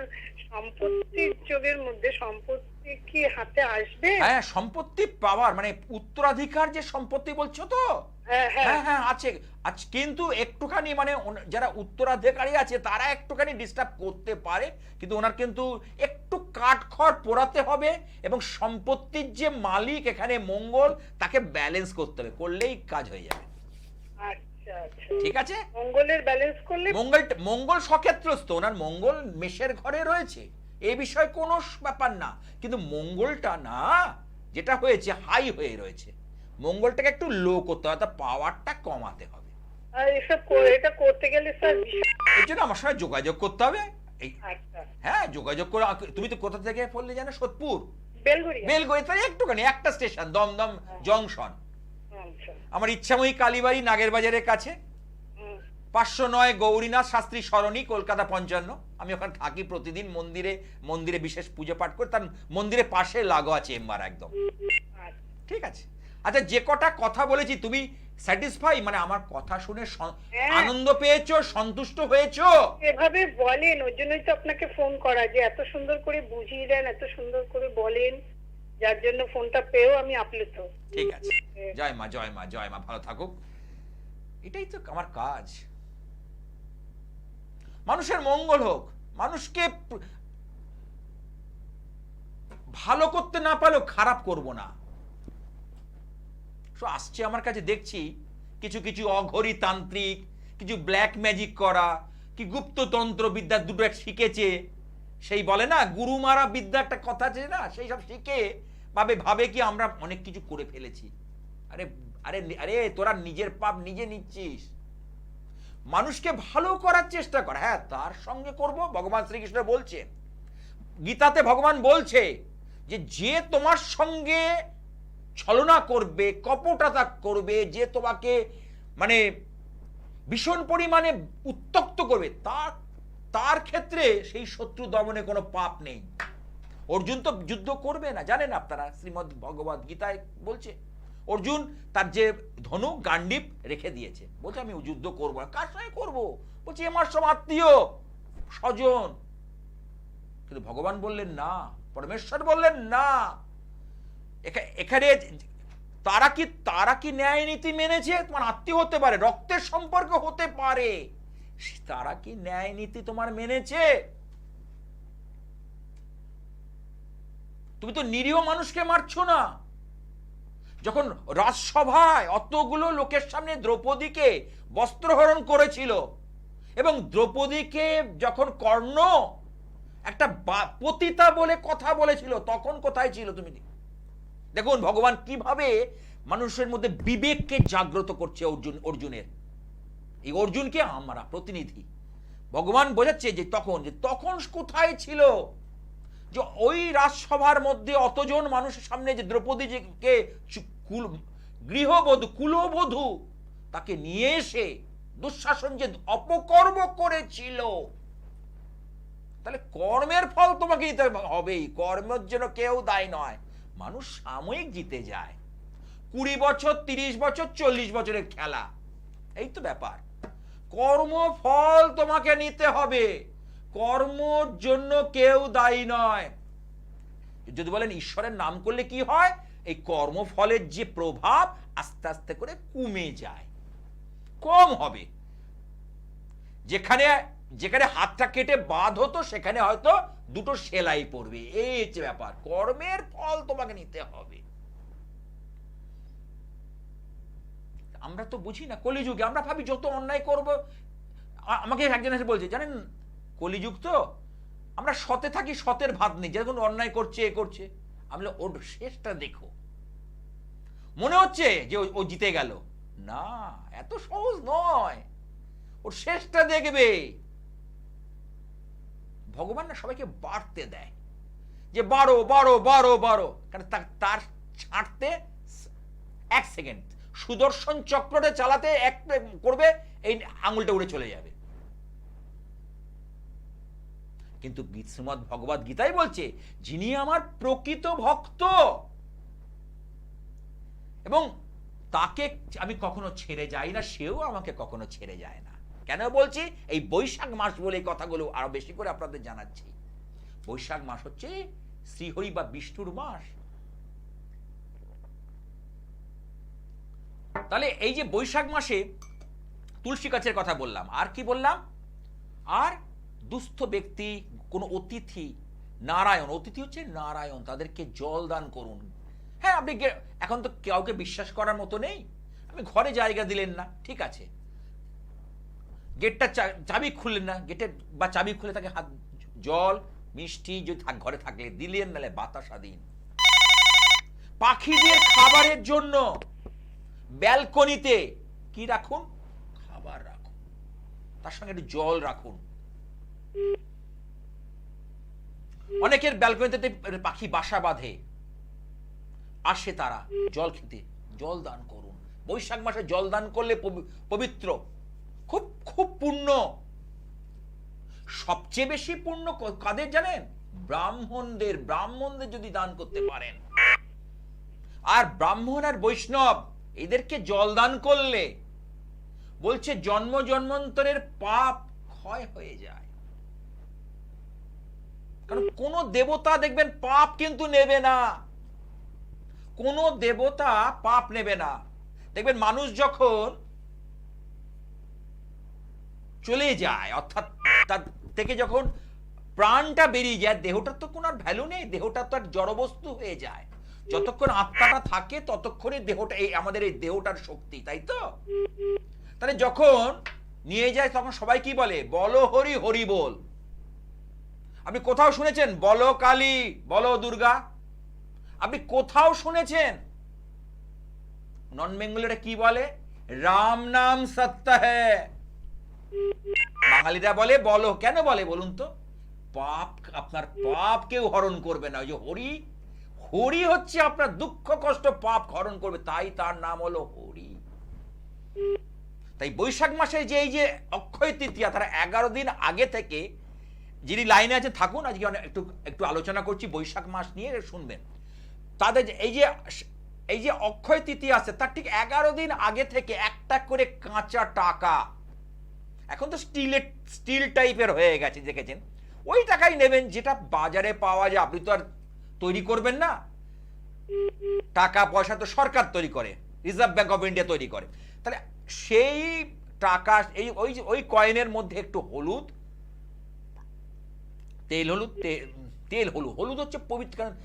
সম্পত্তির যোগের মধ্যে সম্পত্তি কি হাতে আসবে? হ্যাঁ, সম্পত্তি পাওয়ার মানে উত্তরাধিকার যে সম্পত্তি বলছো তো, হ্যাঁ, হ্যাঁ, হ্যাঁ হ্যাঁ আছে। কিন্তু একটুখানি মানে যারা উত্তরাধিকারী আছে তারা একটুখানি ডিস্টার্ব করতে পারে, কিন্তু ওনার কিন্তু একটু কাঠখড় পোড়াতে হবে, এবং সম্পত্তির যে মালিক এখানে মঙ্গল, তাকে ব্যালেন্স করতে হবে, করলেই কাজ হয়ে যাবে। আচ্ছা, আচ্ছা, ঠিক আছে? মঙ্গলের ব্যালেন্স করলে মঙ্গল সক্ষেত্রস্থ, ওনার মঙ্গল মেষের ঘরে রয়েছে, এই বিষয়ে কোনো ব্যাপার না, কিন্তু মঙ্গলটা না যেটা হয়েছে হাই হয়ে রয়েছে, মঙ্গলটাকে একটু লো করতে হবে, তার পাওয়ারটা কমাতে হবে। আর এসব এটা করতে গেলে স্যার এই জন্য আমার সঙ্গে যোগাযোগ করতে হবে। এই, আচ্ছা, হ্যাঁ যোগাযোগ করে। তুমি তো কোথা থেকে বললে জানো? সোদপুর, বেলঘড়িয়া। বেলগড়ি, তাই একটুখানি একটা স্টেশন, দমদম জংশন। আচ্ছা, আমার ইচ্ছাময়ী কালীবাড়ি নাগের বাজারের কাছে, হুম, 509 গৌরীনাথ শাস্ত্রী সরণি, কলকাতা 55। আমি ওখানে থাকি প্রতিদিন, মন্দিরে বিশেষ পুজো পাঠ করে, তার মন্দিরের পাশে লাগোয়া চেম্বার একদম। আচ্ছা, ঠিক আছে? আচ্ছা, যে কটা কথা বলেছি তুমি স্যাটিসফাই, মানে আমার কথা শুনে আনন্দ পেয়েছো, সন্তুষ্ট হয়েছো? এভাবে বলেন, ওই জন্যই তো আপনাকে ফোন করা, যে এত সুন্দর করে বুঝিয়ে দেন, এত সুন্দর করে বলেন, যার জন্য ফোনটা পেয়েও আমি আপ্লুত। ঠিক আছে, জয় মা, জয় মা, জয় মা, ভালো থাকুক। এটাই তো আমার কাজ। মানুষের মঙ্গল হোক, মানুষকে ভালো করতে না পারলেও খারাপ করব না। আসছে আমার কাছে, দেখছি কিছু কিছু অঘরী তান্ত্রিক, কিছু ব্ল্যাক ম্যাজিক করা, কি গুপ্ততন্ত্র বিদ্যা দুটো শিখেছে, সেই বলে না গুরুমারা বিদ্যা একটা কথা আছে না, সেই সব শিখে ভাবে কি আমরা অনেক কিছু করে ফেলেছি। আরে আরে আরে তোরা নিজের পাপ নিজে নিচ্ছিস। মানুষকে ভালো করার চেষ্টা কর, হ্যাঁ তার সঙ্গে করব। ভগবান শ্রীকৃষ্ণ বলছে, গীতাতে ভগবান বলছে যে যে তোমার সঙ্গে ছলনা করবে, কপটতা করবে, যে তোমাকে মানে ভীষণ পরিমাণে উত্তক্ত করবে, তার ক্ষেত্রে সেই শত্রু দমনে কোনো পাপ নেই। অর্জুন তো যুদ্ধ করবে না, জানেন আপনারা, শ্রীমদ্ ভগবদ গীতায় বলছে অর্জুন তার যে ধনু গান্ডীব রেখে দিয়েছে, বলছে আমি যুদ্ধ করবো না। কার সঙ্গে করবো? বলছে আমার সব আত্মীয় স্বজন। কিন্তু ভগবান বললেন না, পরমেশ্বর বললেন না। এখানে তারা কি ন্যায় নীতি মেনেছে? তোমার আত্মীয় হতে পারে, রক্তের সম্পর্ক হতে পারে, তারা কি ন্যায় নীতি তোমার মেনেছে? তুমি তো নিরীহ মানুষকে মারছো না। যখন রাজসভায় অতগুলো লোকের সামনে দ্রৌপদীকে বস্ত্রহরণ করেছিল, এবং দ্রৌপদীকে যখন কর্ণ একটা পতিতা বলে কথা বলেছিল, তখন কোথায় ছিল তুমি? দেখুন ভগবান কিভাবে মানুষের মধ্যে বিবেককে জাগ্রত করছে। অর্জুনের, এই অর্জুনকে আমরা প্রতিনিধি, ভগবান বোঝাচ্ছে যে তখন কোথায় ছিল, যে ওই রাজসভার মধ্যে অতজন মানুষের সামনে যে দ্রৌপদীকে গৃহবধূ কুলবধূ তাকে নিয়ে এসে দুঃশাসন যে অপকর্ম করেছিল, তাহলে কর্মের ফল তোমাকে দিতে হবেই। কর্মের জন্য কেউ দায়ী নয়। মানুষ সাময়িক জিতে যায়, 20 বছর 30 বছর 40 বছরের খেলা, এই তো ব্যাপার। কর্মফল তোমাকে নিতে হবে, কর্মর জন্য কেউ দায়ী নয়। যদি বলেন ঈশ্বরের নাম করলে কি হয়, এই কর্মফলের যে প্রভাব আস্তে আস্তে করে কমে যায়, কম হবে। যেখানে হাতটা কেটে বাদ হতো, সেখানে হয়তো দুটো সেলাই পড়বে, এই হচ্ছে ব্যাপার। কর্মের ফল তোমাকে নিতে হবে। আমরা তো বুঝি না, কলিযুগে আমরা ভাবি যত অন্যায় করব। আমাকে একজন এসে বলছে, জানেন কলিযুগ তো, আমরা সতে থাকি, সতের ভাত নেই, যখন অন্যায় করছে এ করছে। আমি ওর শেষটা দেখো, মনে হচ্ছে যে ও জিতে গেল। না, এত সহজ নয়, ওর শেষটা দেখবে। ভগবান না সবাইকে বাড়তে দেয়, যে বাড়ো বাড়ো বাড়ো বাড়ো, কারণ তার ছাড়তে 1 সেকেন্ড, সুদর্শন চক্রটা চালাতে একটা করবে, এই আঙুলটা উড়ে চলে যাবে। কিন্তু শ্রীমদ্ ভগবদ গীতাই বলছে, যিনি আমার প্রকৃত ভক্ত এবং তাকে আমি কখনো ছেড়ে যাই না, সেও আমাকে কখনো ছেড়ে যায় না। কেন বলছি? এই বৈশাখ মাস বলে এই কথাগুলো আরো বেশি করে আপনাদের জানাচ্ছি। বৈশাখ মাস হচ্ছে শ্রীহরি বা বিষ্ণুর মাস। তাহলে এই যে বৈশাখ মাসে তুলসী গাছের কথা বললাম, আর কি বললাম, আর দুস্থ ব্যক্তি, কোন অতিথি, নারায়ণ, অতিথি হচ্ছে নারায়ণ, তাদেরকে জল দান করুন। হ্যাঁ, আপনি এখন তো কাউকে বিশ্বাস করার মতো নেই, আপনি ঘরে জায়গা দিলেন না, ঠিক আছে, গেটটা চাবি খুললেন না, গেটে বা চাবি খুলে তাকে হাত জল মিষ্টি যদি ঘরে থাকলে দিলেন, নাহলে বাতাসা দিন। পাখিদের খাবারের জন্য ব্যালকনিতে কি রাখুন? খাবার রাখুন, তার সঙ্গে একটু জল রাখুন। অনেকের ব্যালকনিতে পাখি বাসা বাঁধে, আসে তারা জল খেতে, জল দান করুন। বৈশাখ মাসে জল দান করলে পবিত্র, খুব খুব পুণ্য। সবচেয়ে বেশি পুণ্য কাদের জানেন? ব্রাহ্মণদের যদি দান করতে পারেন। আর ব্রাহ্মণ আর বৈষ্ণব এদেরকে জল দান করলে বলছে জন্ম জন্মান্তরের পাপ ক্ষয় হয়ে যায়। কারণ কোন দেবতা দেখবেন পাপ কিন্তু নেবে না, কোন দেবতা পাপ নেবে না। দেখবেন মানুষ যখন চলে যায়, অর্থাৎ তার থেকে যখন প্রাণটা বেরিয়ে যায়, দেহটার তো কোনো আর ভ্যালু নেই, দেহটা তো আর জড়বস্তু হয়ে যায়। যতক্ষণ আত্মাটা থাকে ততক্ষণই দেহটা, এই আমাদের এই দেহটার শক্তি, তাই তো? তাহলে যখন নিয়ে যায় তখন সবাই কি বলে? বলো হরি হরি বল। আপনি কোথাও শুনেছেন বলো কালী বলো দুর্গা? আপনি কোথাও শুনেছেন? নন বেঙ্গলিরা কি বলে? রাম নাম সত্য হ্যায়। বাঙালিরা বলে বলো। কেন বলে বলুন তো? পাপ, আপনার পাপ কেউ হরণ করবে না। ওই যে হরি, হরি হচ্ছে আপনার দুঃখ কষ্ট পাপ হরণ করবে, তাই তার নাম হলো হরি। তাই বৈশাখ মাসে যে এই যে অক্ষয় তৃতীয়া, তার 11 দিন আগে থেকে, যিনি লাইনে আছে থাকুন, আজকে একটু একটু আলোচনা করছি বৈশাখ মাস নিয়ে, শুনবেন। তাদের এই যে অক্ষয় তৃতীয়া আছে, তার ঠিক 11 দিন আগে থেকে একটা করে কাঁচা টাকা, এখন তো স্টিল টাইপের হয়ে গেছে, দেখেছেন, ওই টাকাই নেবেন যেটা বাজারে পাওয়া যায়। আপনি তো আর তৈরি করবেন না, টাকা পয়সা তো সরকার তৈরি করে, রিজার্ভ ব্যাংক অফ ইন্ডিয়া তৈরি করে। তাহলে সেই টাকা, এই ওই কয়েনের মধ্যে একটু হলুদ, তেল হলুদ হচ্ছে পবিত্র, কারণ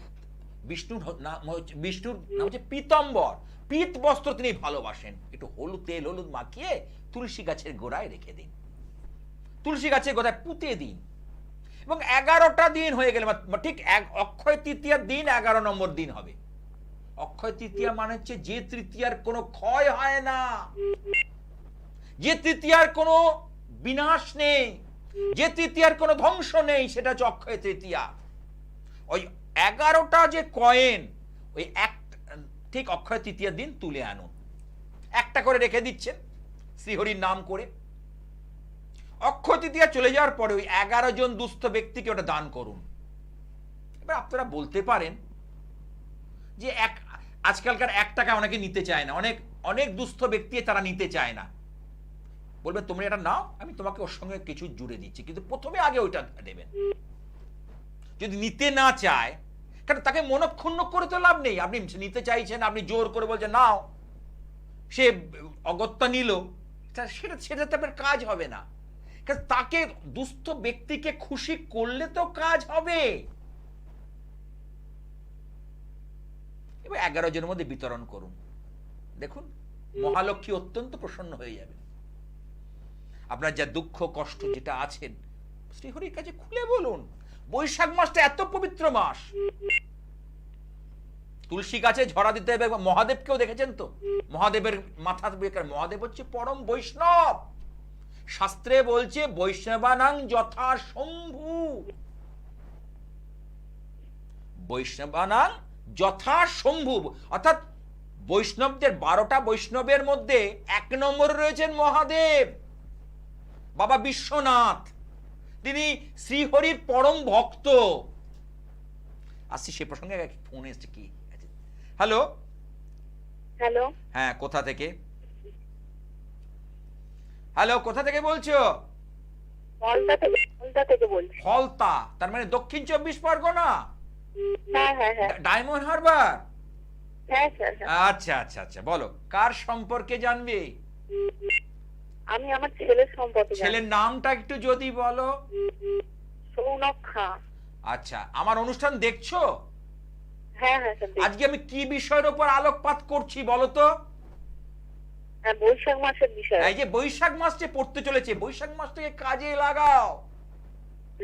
বিষ্ণুর নাম হচ্ছে পীতাম্বর, পীত বস্ত্র তিনি ভালোবাসেন। একটু তেল হলুদ মাখিয়ে তুলসী গাছের গোড়ায় রেখে দিন, তুলসী গাছের গোড়ায় পুঁতে দিন, এবং 11টা দিন হয়ে গেলে, ঠিক অক্ষয় তৃতীয়ার দিন 11 নম্বর দিন হবে। অক্ষয় তৃতীয়া মানে হচ্ছে যে তৃতীয়ার কোনো ক্ষয় হয় না, যে তৃতীয়ার কোনো বিনাশ নেই, যে তৃতীয়ার কোনো ধ্বংস নেই, সেটা হচ্ছে অক্ষয় তৃতীয়া। ওই 11টা যে কয়েন, ওই ঠিক অক্ষয় তৃতীয়ার দিন তুলে আনুন, একটা করে রেখে দিচ্ছেন শ্রীহরির নাম করে। অক্ষয় তৃতীয়া চলে যাওয়ার পরে ওই 11 জন দুস্থ ব্যক্তিকে ওটা দান করুন। এবার আপনারা বলতে পারেন যে আজকালকার 1 টাকা অনেকে নিতে চায় না, অনেক দুস্থ ব্যক্তি তারা নিতে চায় না। বলবে তোমরা এটা নাও, আমি তোমাকে ওর সঙ্গে কিছু জুড়ে দিচ্ছি, কিন্তু প্রথমে আগে ওইটা দেবেন। যদি নিতে না চায়, কারণ তাকে মনক্ষুণ্ণ করে তো লাভ নেই। আপনি নিতে চাইছেন, আপনি জোর করে বলছেন নাও, সে অগত্যা নিল, সেটাতে আপনার কাজ হবে না। কারণ তাকে, দুস্থ ব্যক্তিকে খুশি করলে তো কাজ হবে। এবার 11 জনের মধ্যে বিতরণ করুন, দেখুন মহালক্ষ্মী অত্যন্ত প্রসন্ন হয়ে যাবে। আপনার যা দুঃখ কষ্ট যেটা আছেন শ্রীহরির কাছে খুলে বলুন। বৈশাখ মাসটা এত পবিত্র মাস, তুলসী গাছে ঝরা দিতে হবে। মহাদেবকেও দেখেছেন তো, মহাদেবের মাথা, মহাদেব হচ্ছে পরম বৈষ্ণব। শাস্ত্রে বলছে বৈষ্ণবানাং যথা শম্ভু, বৈষ্ণবানাং যথা শম্ভু, অর্থাৎ বৈষ্ণবদের 12টা বৈষ্ণবের মধ্যে 1 নম্বরে রয়েছেন মহাদেব, বাবা বিশ্বনাথ। তিনি শ্রীহরির পরম ভক্ত। আসছি সে প্রসঙ্গে, ফোন এসছে। কি? হ্যালো হ্যালো, হ্যাঁ, কোথা থেকে? হ্যালো, কোথা থেকে বলছো? ফলতা থেকে বলছি। ফলতা, তার মানে দক্ষিণ 24 পরগনা? হ্যাঁ হ্যাঁ হ্যাঁ ডায়মন্ড হারবার? হ্যাঁ স্যার। আচ্ছা আচ্ছা আচ্ছা, বলো কার সম্পর্কে জানবে? আমি আমার ছেলের সম্পর্কে। ছেলের নামটা একটু যদি বলো। সৌনক খাঁ। আচ্ছা, আমার অনুষ্ঠান দেখছো? হ্যাঁ হ্যাঁ স্যার। আজকে আমি কি বিষয়ের উপর আলোকপাত করছি বলো তো? বৈশাখ মাসের বিষয়। এই যে বৈশাখ মাস যে পড়তে চলেছে, বৈশাখ মাসটাকে কাজে লাগাও।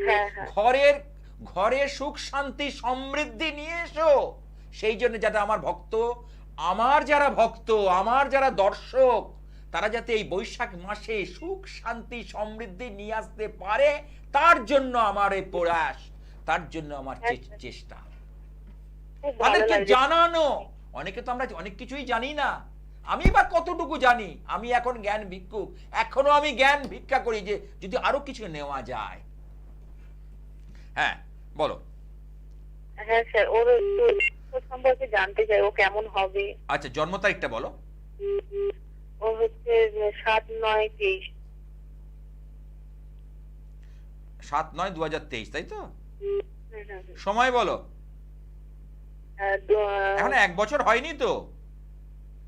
হ্যাঁ হ্যাঁ। ঘরে সুখ শান্তি সমৃদ্ধি নিয়ে এসো। সেই জন্য যাতে আমার ভক্ত, আমার যারা দর্শক, তারা যাতে এই বৈশাখ মাসে সুখ শান্তি সমৃদ্ধি নিয়ে আসতে পারে, তার জন্য আমার এই প্রয়াস, তার জন্য আমার চেষ্টা, তাদেরকে জানানো। অনেকে তো আমরা অনেক কিছুই জানি না, আমি বা কতটুকু জানি। আমি এখন জ্ঞান ভিক্ষুক, এখনো আমি জ্ঞান ভিক্ষা করি যে যদি আরো কিছু নেওয়া যায়। হ্যাঁ বলো। হ্যাঁ স্যার, ওর সম্পর্কে জানতে চাই, ও কেমন হবে। আচ্ছা, জন্ম তারিখটা বলো। ও হচ্ছে 7/9/23। 7/9/2023, তাই তো? সময় বলো। এখন 1 বছর হয়নি তো?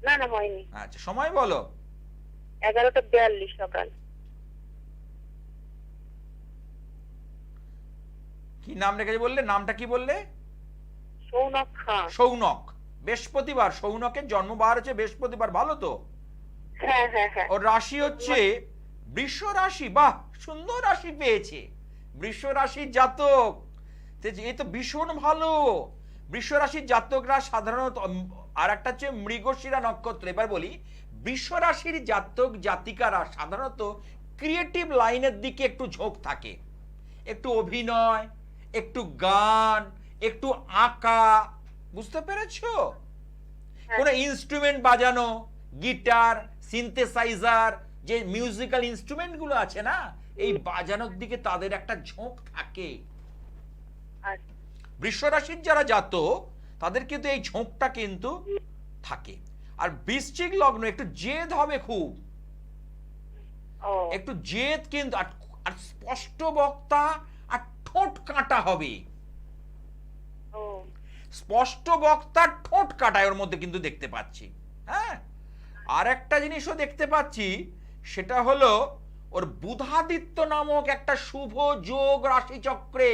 না না, হয়নি। আচ্ছা, সময় বলো। 11টা 42 সকাল। কি নাম রেখেছে বললে? নামটা কি বললে? সৌনক খান। সৌনক। বৃহস্পতিবার। সৌনকের জন্মবার হচ্ছে বৃহস্পতিবার, ভালো তো? হ্যাঁ হ্যাঁ হ্যাঁ। ওর রাশি হচ্ছে বৃষ রাশি। বাহ, সুন্দর রাশি পেয়েছে, বৃষ রাশির জাতক। এই তো ভীষণ ভালো। বৃষ রাশির জাতকরা সাধারণত, আর একটা হচ্ছে মৃগশিরা নক্ষত্র। এবার বলি, বৃষ রাশির জাতক জাতিকারা সাধারণত ক্রিয়েটিভ লাইনের দিকে একটু ঝোঁক থাকে, একটু অভিনয়, একটু গান, একটু আঁকা, বুঝতে পেরেছো? কোনো ইনস্ট্রুমেন্ট বাজানো, গিটার, সিনথেসাইজার, যে মিউজিক্যাল ইনস্ট্রুমেন্ট গুলো আছে না, এই বাজানোর দিকে তাদের একটা ঝোঁক থাকে। আচ্ছা। বৃষ রাশির যারা জাতক তাদের কিন্তু এই ঝোঁকটা কিন্তু থাকে। আর বৃশ্চিক লগ্ন একটু জেদ হবে খুব, ও একটু জেদ কিন্তু, আর স্পষ্ট বক্তা, আর ঠোঁট কাটা হবে। ও স্পষ্ট বক্তা, ঠোঁট কাটায় ওর মধ্যে কিন্তু দেখতে পাচ্ছি। হ্যাঁ, আর একটা জিনিসও দেখতে পাচ্ছি, সেটা হলো ওর বুধাদিত্য নামক একটা শুভ যোগ রাশিচক্রে।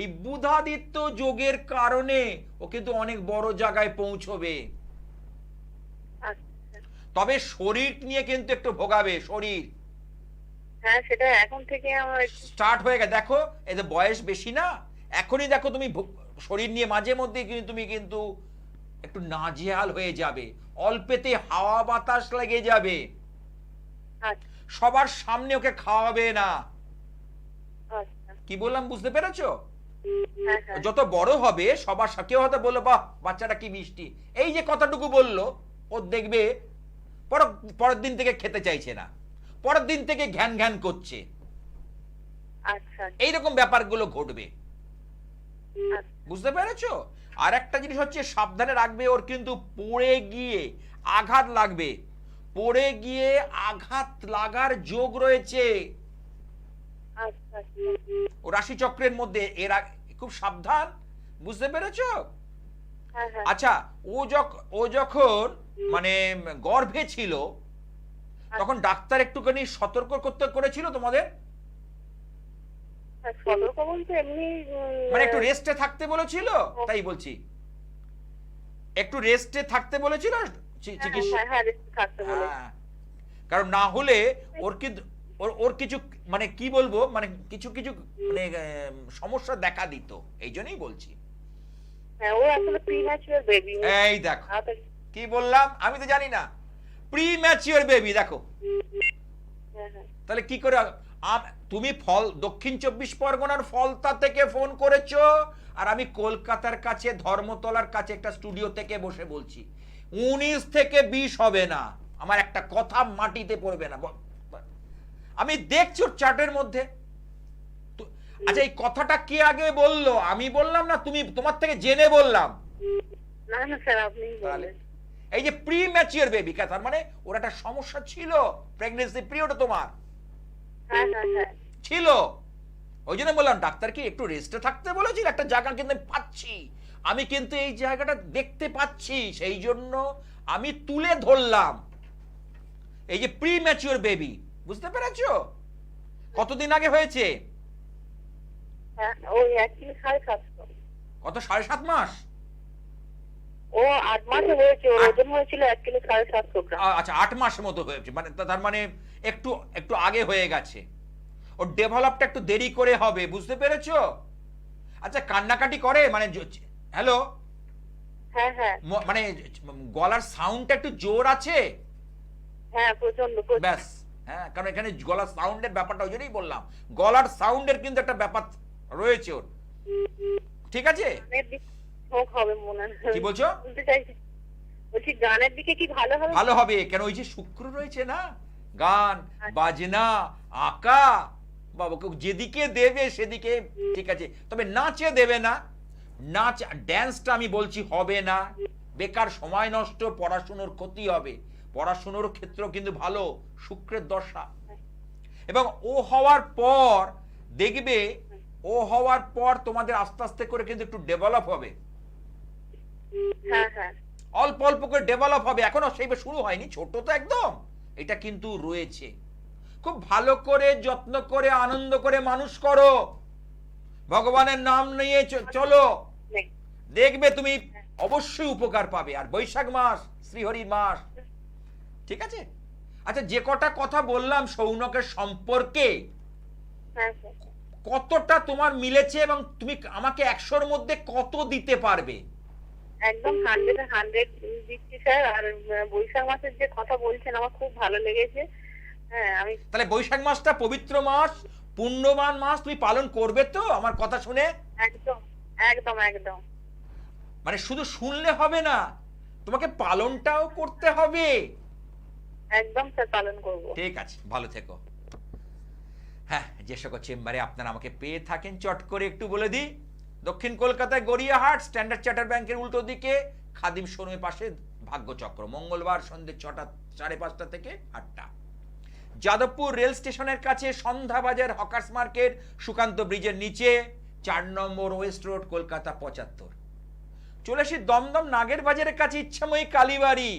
এই বুধাদিত্য যোগের কারণে ও কিন্তু অনেক বড় জায়গায় পৌঁছবে। আচ্ছা। তবে শরীর নিয়ে কিন্তু একটু ভোগাবে, শরীর হ্যাঁ, সেটা এখন থেকে আমার স্টার্ট হয়ে গেছে। দেখো, এই যে বয়স বেশি না, এখনই দেখো তুমি শরীর নিয়ে মাঝে মধ্যে কিন্তু তুমি কিন্তু একটু নাজেহাল হয়ে যাবে, অল্পেতে হাওয়া বাতাস লেগে যাবে। আচ্ছা সবার সামনে ওকে খাওয়াবে না। আচ্ছা। কি বললাম বুঝতে পেরেছো? হ্যাঁ হ্যাঁ। যত বড় হবে সবার সাথে হয়তো বললো, বাহ বাচ্চাটা কি মিষ্টি, এই যে কথাটুকু বললো, ও দেখবে পরের দিন থেকে খেতে চাইছে না, পরের দিন থেকে ঘ্যান ঘ্যান করছে। আচ্ছা এইরকম ব্যাপারগুলো ঘটবে, আচ্ছা। বুঝতে পেরেছো? আর একটা জিনিস হচ্ছে, সাবধানে রাখবে, ওর কিন্তু পড়ে গিয়ে আঘাত লাগবে, পড়ে গিয়ে আঘাত লাগার যোগ রয়েছে আচ্ছা ও রাশিচক্রের মধ্যে। খুব সাবধান, বুঝতে পেরেছো? হ্যাঁ হ্যাঁ। আচ্ছা, ও যখন মানে গর্ভে ছিল, তখন ডাক্তার একটুখানি সতর্ক করেছিল তোমাদের? হ্যাঁ, সতর্ক বলতে এমনি মানে একটু রেস্টে থাকতে বলেছিল? তাই বলছি, একটু রেস্টে থাকতে বলেছিল চিকিৎসা। হ্যাঁ হ্যাঁ, থাকতে বলে। হ্যাঁ, কারণ না হলে ওর কিন্তু ওর কিছু মানে কি বলবো, মানে কিছু কিছু মানে সমস্যা দেখা দিত, এই জন্যই বলছি। হ্যাঁ, ও আসলে প্রিম্যাচুয়ার বেবি। এই দেখো কি বললাম, আমি তো জানি না, প্রিম্যাচিওর বেবি। দেখো হ্যাঁ হ্যাঁ। তাহলে কি করে তুমি দক্ষিণ 24 পরগনার ফলতা থেকে ফোন করেছো, আর আমি কলকাতার কাছে ধর্মতলার কাছে একটা স্টুডিও থেকে বসে বলছি, 19 থেকে 20 হবে না, আমার একটা কথা মাটিতে পড়বে না। আমি দেখছি ওর চার্টের মধ্যে। আচ্ছা, এই কথাটা কে আগে বললো? আমি বললাম না তোমার থেকে জেনে বললাম? না না স্যার, আপনি বলেন। এই যে প্রিম্যাচিওর বেবি, তার মানে ওর একটা সমস্যা ছিল প্রেগন্যান্সি পিরিয়ডে, তোমার হ্যাঁ হ্যাঁ হ্যাঁ। ছিল। ওই জন্য বললাম, ডাক্তার কি একটু রেস্টে থাকতে বলেছিল? একটা জায়গা কিন্তু আমি পাচ্ছি, আমি কিন্তু এই জায়গাটা দেখতে পাচ্ছি, সেই জন্য আমি তুলে ধরলাম। এই যে প্রিম্যাচিওর বেবি, বুঝতে পেরেছো? কতদিন আগে হয়েছে? হ্যাঁ, ওই 1 কিলো 7.5। কত, 7.5 মাস? ও 8 মাসে হয়েছে, ওর ওজন হয়েছিল 1 কিলো 750 গ্রাম। আচ্ছা, 8 মাসের মতো হয়েছে, মানে তার মানে একটু একটু আগে হয়ে গেছে। ওর ডেভেলপটা একটু দেরি করে হবে, বুঝতে পেরেছো? আচ্ছা, কান্নাকাটি করে মানে? হ্যালো, হ্যাঁ হ্যাঁ মানে গলার সাউন্ডটা একটু জোর আছে? হ্যাঁ, প্রচন্ড। ব্যাস, হ্যাঁ, কারণ এখানে গলার সাউন্ডের ব্যাপারটা ওই জন্যই বললাম, গলার সাউন্ডের কিন্তু একটা ব্যাপার রয়েছে ওর, ঠিক আছে? হোক হবে মনে হয়। কি বলছো? বলতে চাইছি, বলছি গানের দিকে কি ভালো হবে? ভালো হবে, কেন ওই যে শুক্র রয়েছে না, গান বাজনা আঁকা, বাবাকে যেদিকে দেবে সেদিকে ঠিক আছে, তবে নাচে দেবে না। নাচ ড্যান্সটা আমি বলছি হবে না, বেকার সময় নষ্ট, পড়াশুনোর ক্ষতি হবে। পড়াশুনোর ক্ষেত্রেও কিন্তু ভালো শুক্রের দশা। এবং ও হওয়ার পর দেখবে, ও হওয়ার পর তোমাদের আস্তে আস্তে করে কিন্তু একটু ডেভেলপ হবে, হ্যাঁ হ্যাঁ। অল্প অল্প করে ডেভেলপ হবে, এখনো সেইভাবে শুরু হয়নি, ছোট তো একদম, এটা কিন্তু রয়েছে। খুব ভালো করে যত্ন করে আনন্দ করে মানুষ করো, ভগবানের নাম নিয়ে চলো, নেই। দেখবে তুমি অবশ্যই উপকার পাবে। আর বৈশাখ মাস শ্রীহরির মাস, ঠিক আছে? আচ্ছা, যে কটা কথা বললাম সৌনকের সম্পর্কে, হ্যাঁ স্যার, কতটা তোমার মিলেছে এবং তুমি আমাকে 100-র মধ্যে কত দিতে পারবে? একদম 100 দিচ্ছি স্যার। আর বৈশাখ মাসের যে কথা বলছেন আমার খুব ভালো লেগেছে। হ্যাঁ, আমি তাহলে বৈশাখ মাসটা পবিত্র মাস, পুণ্যবান মাস, তুমি পালন করবে তো আমার কথা শুনে? একদম একদম একদম মানে শুধু শুনলে হবে না, তোমাকে পালনটাও করতে হবে। একদম স্যার, পালন করব। ঠিক আছে, ভালো থেকো। হ্যাঁ, যে সকল চেম্বারে আপনারা আমাকে পেয়ে থাকেন চট করে একটু বলে দিই। দক্ষিণ কলকাতায় গড়িয়াহাট স্ট্যান্ডার্ড চার্টার ব্যাংকের উল্টো দিকে খাদিম শোরুমের পাশে ভাগ্যচক্র, মঙ্গলবার সন্ধ্যে 6টা 5:30 থেকে 8টা। যাদবপুর রেল স্টেশনের কাছে সন্ধ্যাবাজার হকার্স মার্কেট, সুকান্ত ব্রিজের নিচে 4 নম্বর ওয়েস্ট রোড, কলকাতা 75। চলে আসি দমদম নাগের বাজারের কাছে ইচ্ছাময়ী কালীবাড়ি,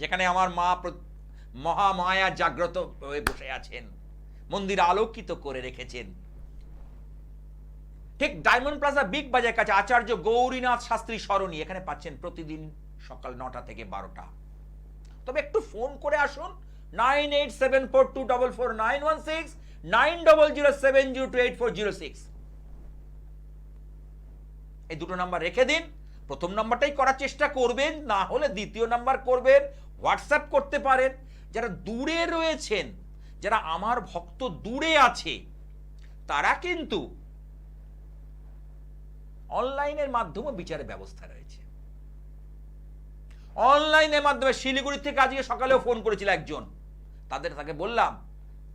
যেখানে আমার মা মহামায়া জাগ্রত হয়ে বসে আছেন, মন্দির আলোকিত করে রেখেছেন। ঠিক ডায়মন্ড প্লাজা বিগ বাজারের কাছে আচার্য গৌরীনাথ শাস্ত্রী সরণি, এখানে পাচ্ছেন প্রতিদিন সকাল 9টা থেকে 12টা। তবে একটু ফোন করে আসুন 9874244916, 9007028406। এই দুটো নাম্বার রেখে দিন। প্রথম নাম্বারটাই করার চেষ্টা করবেন, না হলে দ্বিতীয় নাম্বার করবেন। হোয়াটসঅ্যাপ করতে পারেন। যারা দূরে রয়েছেন, যারা আমার ভক্ত দূরে আছে, তারা কিন্তু অনলাইনের মাধ্যমে বিচারের ব্যবস্থা রয়েছে। অনলাইনের মাধ্যমে শিলিগুড়ি থেকে আজকে সকালেও ফোন করেছিল একজন, তাকে বললাম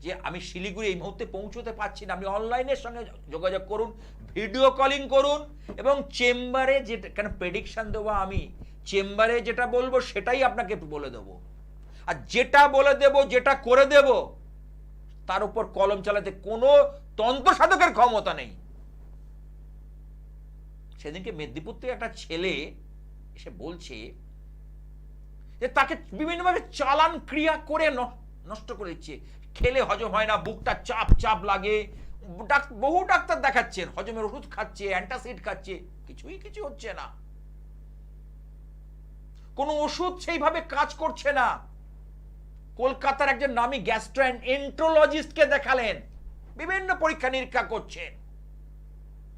যে আমি শিলিগুড়ি এই মুহূর্তে পৌঁছতে পারছি না, আপনি অনলাইনের সঙ্গে যোগাযোগ করুন, ভিডিও কলিং করুন, এবং চেম্বারে যেটা, কেন প্রেডিকশন দেবো আমি, চেম্বারে যেটা বলবো সেটাই আপনাকে বলে দেবো। আর যেটা বলে দেব, যেটা করে দেব, তার উপর কলম চালাতে কোনো তন্ত্র সাধকের ক্ষমতা নেই। সেদিনকে মেদিনীপুর থেকে একটা ছেলে এসে বলছে যে তাকে বিভিন্নভাবে চালান ক্রিয়া করে নষ্ট করে দিচ্ছে, খেলে হজম হয় না, বুকটা চাপ চাপ লাগে, বহু ডাক্তার দেখাচ্ছেন, হজমের ওষুধ খাচ্ছে, অ্যান্টাসিড খাচ্ছে, কিছু হচ্ছে না, কোনো ওষুধ সেইভাবে কাজ করছে না। কলকাতার একজন নামী গ্যাস্ট্রোএন্টারোলজিস্টকে দেখালেন, বিভিন্ন পরীক্ষা নিরীক্ষা করছেন,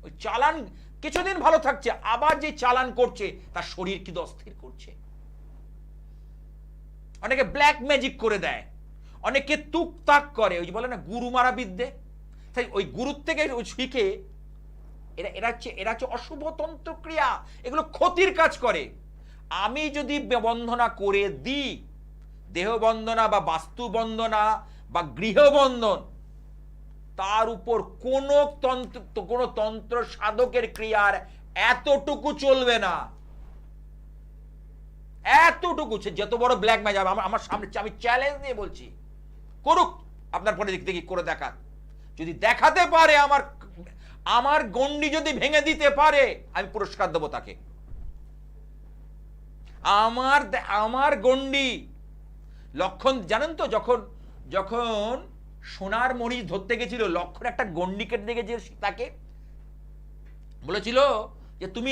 ওই চালান কিছুদিন ভালো থাকছে, আবার যে চালান করছে তার শরীর কি অস্থির করছে। অনেকে ব্ল্যাক ম্যাজিক করে দেয়, অনেকে তুকতাক করে, ওই যে বলে না গুরু মারা বিদ্যে, তাই ওই গুরুর থেকে শিখে এরা হচ্ছে অশুভ তন্ত্র ক্রিয়া, এগুলো ক্ষতির কাজ করে। আমি যদি বন্দনা করে দিই, দেহ বন্দনা বা বাস্তু বন্দনা বা গৃহবন্ধন, তার উপর কোনো তন্ত্র সাধকের ক্রিয়ার এতটুকু চলবে না, এতটুকু। যত বড় ব্ল্যাক ম্যাজিক আমার সামনে, আমি চ্যালেঞ্জ নিয়ে বলছি, করুক, আপনার পরে দিক থেকে করে দেখাক। যদি দেখাতে পারে, আমার গন্ডি যদি ভেঙে দিতে পারে, আমি পুরস্কার দেবো তাকে। আমার গন্ডি লক্ষণ জানেন তো, যখন সোনার মণি ধরতে গেছিল, লক্ষণ একটা গন্ডি কেটে দিয়ে গেছিল, তাকে বলেছিল যে তুমি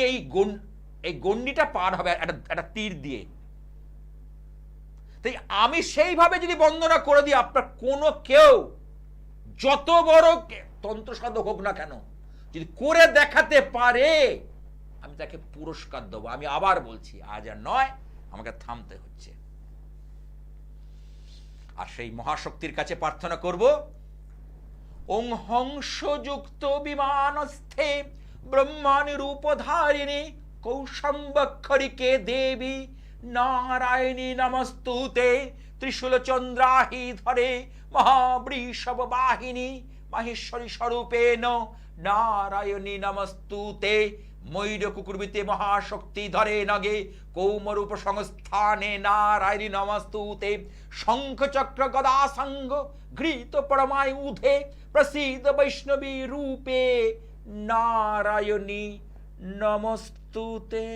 এই গন্ডিটা পার হবে একটা তীর দিয়ে। তাই আমি সেইভাবে যদি বন্দনা করে দিই, আপনার কোনো কেউ যত বড় তন্ত্র সাধক হোক না কেন, যদি করে দেখাতে পারে, আমি তাকে পুরস্কার দেবো। আমি আবার বলছি, আজ আর নয়, আমাকে থামতে হচ্ছে। আর সেই মহাশক্তির কাছে প্রার্থনা করব, ওং হংসযুক্ত বিমানস্থে ব্রহ্মাণি রূপধারিণী কৌশম্বক্ষরিকে দেবী নারায়ণী নমস্তুতে, ত্রিশূল চন্দ্রাহি ধরে মহাবৃষভ বাহিনী মাহেশ্বরী স্বরূপেণ নারায়ণী নমস্তুতে, ময়ূর কুকুরবিতে মহাশক্তি ধরে নগে কৌমরূপ সংস্থানে নারায়ণী নমস্তুতে, শঙ্খ চক্র গদা সঙ্গ ঘৃত পরমায়ুধে প্রসিদ্ধ বৈষ্ণবী রূপে নারায়ণী নমস্তুতে।